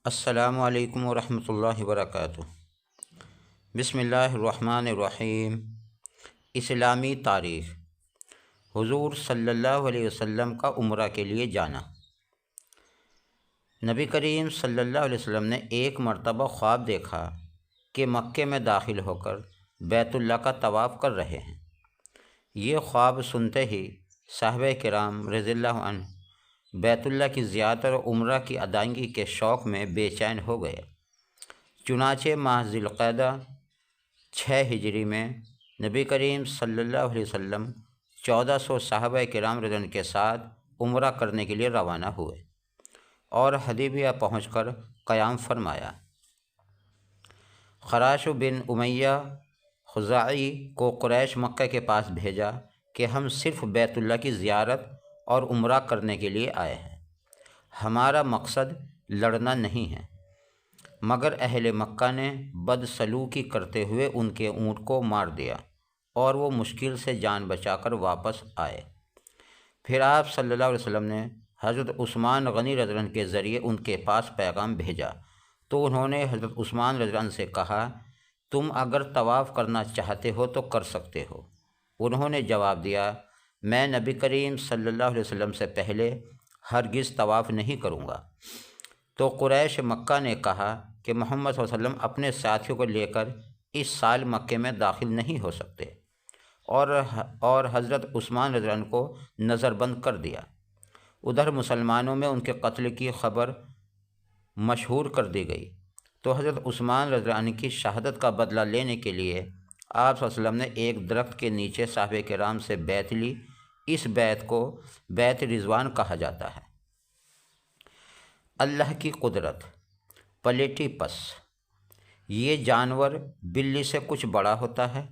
السلام علیکم ورحمۃ اللہ وبرکاتہ۔ بسم اللہ الرحمن الرحیم۔ اسلامی تاریخ۔ حضور صلی اللہ علیہ وسلم کا عمرہ کے لیے جانا۔ نبی کریم صلی اللہ علیہ وسلم نے ایک مرتبہ خواب دیکھا کہ مکے میں داخل ہو کر بیت اللہ کا طواف کر رہے ہیں۔ یہ خواب سنتے ہی صحابہ کرام رضی اللہ عنہ بیت اللہ کی زیارت اور عمرہ کی ادائیگی کے شوق میں بے چین ہو گئے۔ چنانچہ ماہ ذی القعدہ 6 ہجری میں نبی کریم صلی اللہ علیہ وسلم 1400 صحابہ کرام رضی اللہ عنہ کے ساتھ عمرہ کرنے کے لیے روانہ ہوئے اور حدیبیہ پہنچ کر قیام فرمایا۔ خراش بن امیہ خزاعی کو قریش مکہ کے پاس بھیجا کہ ہم صرف بیت اللہ کی زیارت اور عمرہ کرنے کے لیے آئے ہیں، ہمارا مقصد لڑنا نہیں ہے۔ مگر اہل مکہ نے بدسلوکی کرتے ہوئے ان کے اونٹ کو مار دیا اور وہ مشکل سے جان بچا کر واپس آئے۔ پھر آپ صلی اللہ علیہ وسلم نے حضرت عثمان غنی رضی اللہ عنہ کے ذریعے ان کے پاس پیغام بھیجا تو انہوں نے حضرت عثمان رضی اللہ عنہ سے کہا، تم اگر طواف کرنا چاہتے ہو تو کر سکتے ہو۔ انہوں نے جواب دیا، میں نبی کریم صلی اللہ علیہ وسلم سے پہلے ہرگز طواف نہیں کروں گا۔ تو قریش مکہ نے کہا کہ محمد صلی اللہ علیہ وسلم اپنے ساتھیوں کو لے کر اس سال مکے میں داخل نہیں ہو سکتے، اور حضرت عثمان رضی اللہ عنہ کو نظر بند کر دیا۔ ادھر مسلمانوں میں ان کے قتل کی خبر مشہور کر دی گئی تو حضرت عثمان رضی اللہ عنہ کی شہادت کا بدلہ لینے کے لیے آپ صلی اللہ علیہ وسلم نے ایک درخت کے نیچے صحابہ کرام سے بیعت لی۔ اس بیعت کو بیعت رضوان کہا جاتا ہے۔ اللہ کی قدرت۔ پلیٹی پس۔ یہ جانور بلی سے کچھ بڑا ہوتا ہے،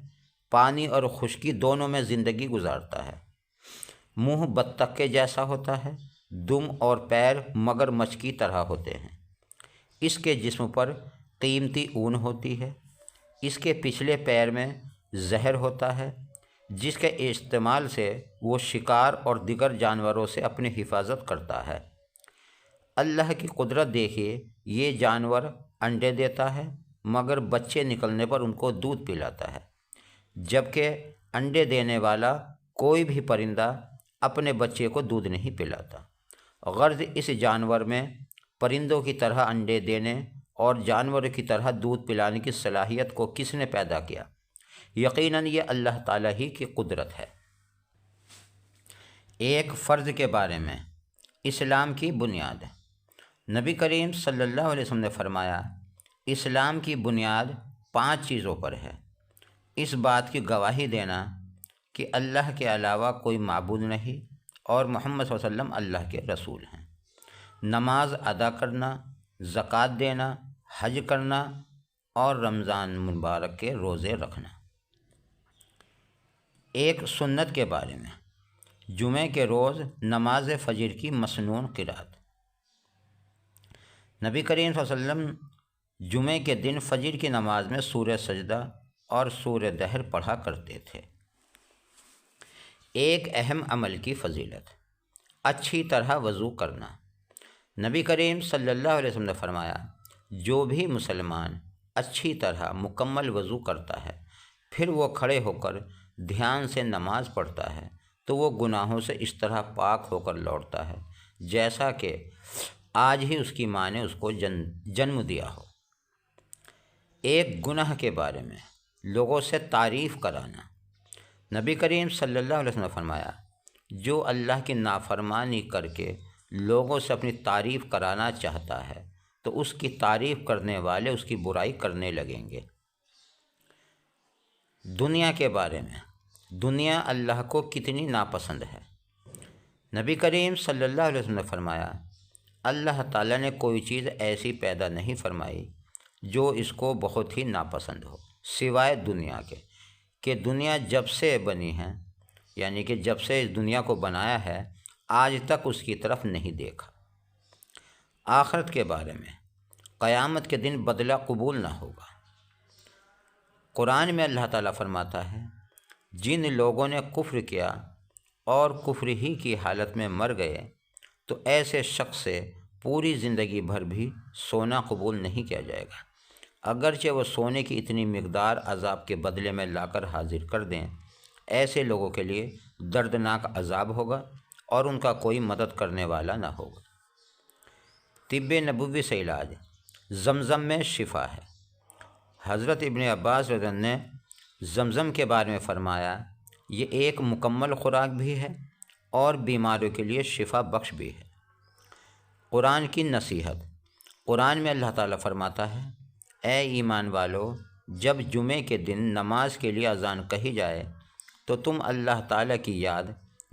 پانی اور خشکی دونوں میں زندگی گزارتا ہے۔ منہ بطخ کے جیسا ہوتا ہے، دم اور پیر مگر مچھ کی طرح ہوتے ہیں۔ اس کے جسم پر قیمتی اون ہوتی ہے۔ اس کے پچھلے پیر میں زہر ہوتا ہے جس کے استعمال سے وہ شکار اور دیگر جانوروں سے اپنی حفاظت کرتا ہے۔ اللہ کی قدرت دیکھیے، یہ جانور انڈے دیتا ہے مگر بچے نکلنے پر ان کو دودھ پلاتا ہے، جبکہ انڈے دینے والا کوئی بھی پرندہ اپنے بچے کو دودھ نہیں پلاتا۔ غرض اس جانور میں پرندوں کی طرح انڈے دینے اور جانوروں کی طرح دودھ پلانے کی صلاحیت کو کس نے پیدا کیا؟ یقیناً یہ اللہ تعالیٰ ہی کی قدرت ہے۔ ایک فرض کے بارے میں۔ اسلام کی بنیاد۔ نبی کریم صلی اللہ علیہ وسلم نے فرمایا، اسلام کی بنیاد 5 چیزوں پر ہے۔ اس بات کی گواہی دینا کہ اللہ کے علاوہ کوئی معبود نہیں اور محمد صلی اللہ علیہ وسلم اللہ کے رسول ہیں، نماز ادا کرنا، زکوٰۃ دینا، حج کرنا اور رمضان مبارک کے روزے رکھنا۔ ایک سنت کے بارے میں۔ جمعہ کے روز نماز فجر کی مسنون قرات۔ نبی کریم صلی اللہ علیہ وسلم جمعہ کے دن فجر کی نماز میں سورہ سجدہ اور سورہ دہر پڑھا کرتے تھے۔ ایک اہم عمل کی فضیلت۔ اچھی طرح وضو کرنا۔ نبی کریم صلی اللہ علیہ وسلم نے فرمایا، جو بھی مسلمان اچھی طرح مکمل وضو کرتا ہے پھر وہ کھڑے ہو کر دھیان سے نماز پڑھتا ہے تو وہ گناہوں سے اس طرح پاک ہو کر لوٹتا ہے جیسا کہ آج ہی اس کی ماں نے اس کو جنم دیا ہو۔ ایک گناہ کے بارے میں۔ لوگوں سے تعریف کرانا۔ نبی کریم صلی اللہ علیہ وسلم نے فرمایا، جو اللہ کی نافرمانی کر کے لوگوں سے اپنی تعریف کرانا چاہتا ہے تو اس کی تعریف کرنے والے اس کی برائی کرنے لگیں گے۔ دنیا کے بارے میں۔ دنیا اللہ کو کتنی ناپسند ہے۔ نبی کریم صلی اللہ علیہ وسلم نے فرمایا، اللہ تعالیٰ نے کوئی چیز ایسی پیدا نہیں فرمائی جو اس کو بہت ہی ناپسند ہو سوائے دنیا کے، کہ دنیا جب سے بنی ہے، یعنی کہ جب سے اس دنیا کو بنایا ہے آج تک اس کی طرف نہیں دیکھا۔ آخرت کے بارے میں۔ قیامت کے دن بدلہ قبول نہ ہوگا۔ قرآن میں اللہ تعالیٰ فرماتا ہے، جن لوگوں نے کفر کیا اور کفر ہی کی حالت میں مر گئے تو ایسے شخص سے پوری زندگی بھر بھی سونا قبول نہیں کیا جائے گا، اگرچہ وہ سونے کی اتنی مقدار عذاب کے بدلے میں لا کر حاضر کر دیں۔ ایسے لوگوں کے لیے دردناک عذاب ہوگا اور ان کا کوئی مدد کرنے والا نہ ہوگا۔ طب نبوی سے علاج، زمزم میں شفا ہے۔ حضرت ابن عباس رضی اللہ عنہ نے زمزم کے بارے میں فرمایا، یہ ایک مکمل خوراک بھی ہے اور بیماریوں کے لیے شفا بخش بھی ہے۔ قرآن کی نصیحت، قرآن میں اللہ تعالیٰ فرماتا ہے، اے ایمان والو، جب جمعے کے دن نماز کے لیے اذان کہی جائے تو تم اللہ تعالیٰ کی یاد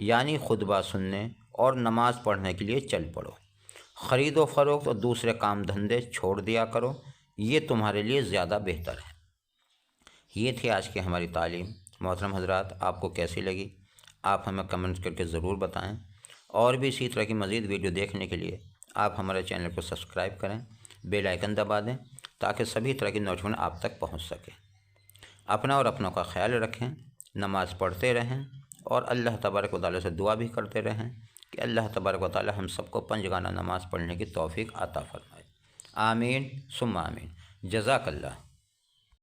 یعنی خطبہ سننے اور نماز پڑھنے کے لیے چل پڑو، خرید و فروخت اور دوسرے کام دھندے چھوڑ دیا کرو، یہ تمہارے لیے زیادہ بہتر ہے۔ یہ تھی آج کی ہماری تعلیم۔ محترم حضرات، آپ کو کیسی لگی؟ آپ ہمیں کمنٹ کر کے ضرور بتائیں، اور بھی اسی طرح کی مزید ویڈیو دیکھنے کے لیے آپ ہمارے چینل کو سبسکرائب کریں، بیل آئیکن دبا دیں تاکہ سبھی طرح کی نوٹیفیکیشن آپ تک پہنچ سکے۔ اپنا اور اپنوں کا خیال رکھیں، نماز پڑھتے رہیں اور اللہ تبارک و تعالیٰ سے دعا بھی کرتے رہیں کہ اللہ تبارک و تعالیٰ ہم سب کو 5 گانا نماز پڑھنے کی توفیق عطا فرمائے۔ آمین ثم آمین۔ جزاک اللہ۔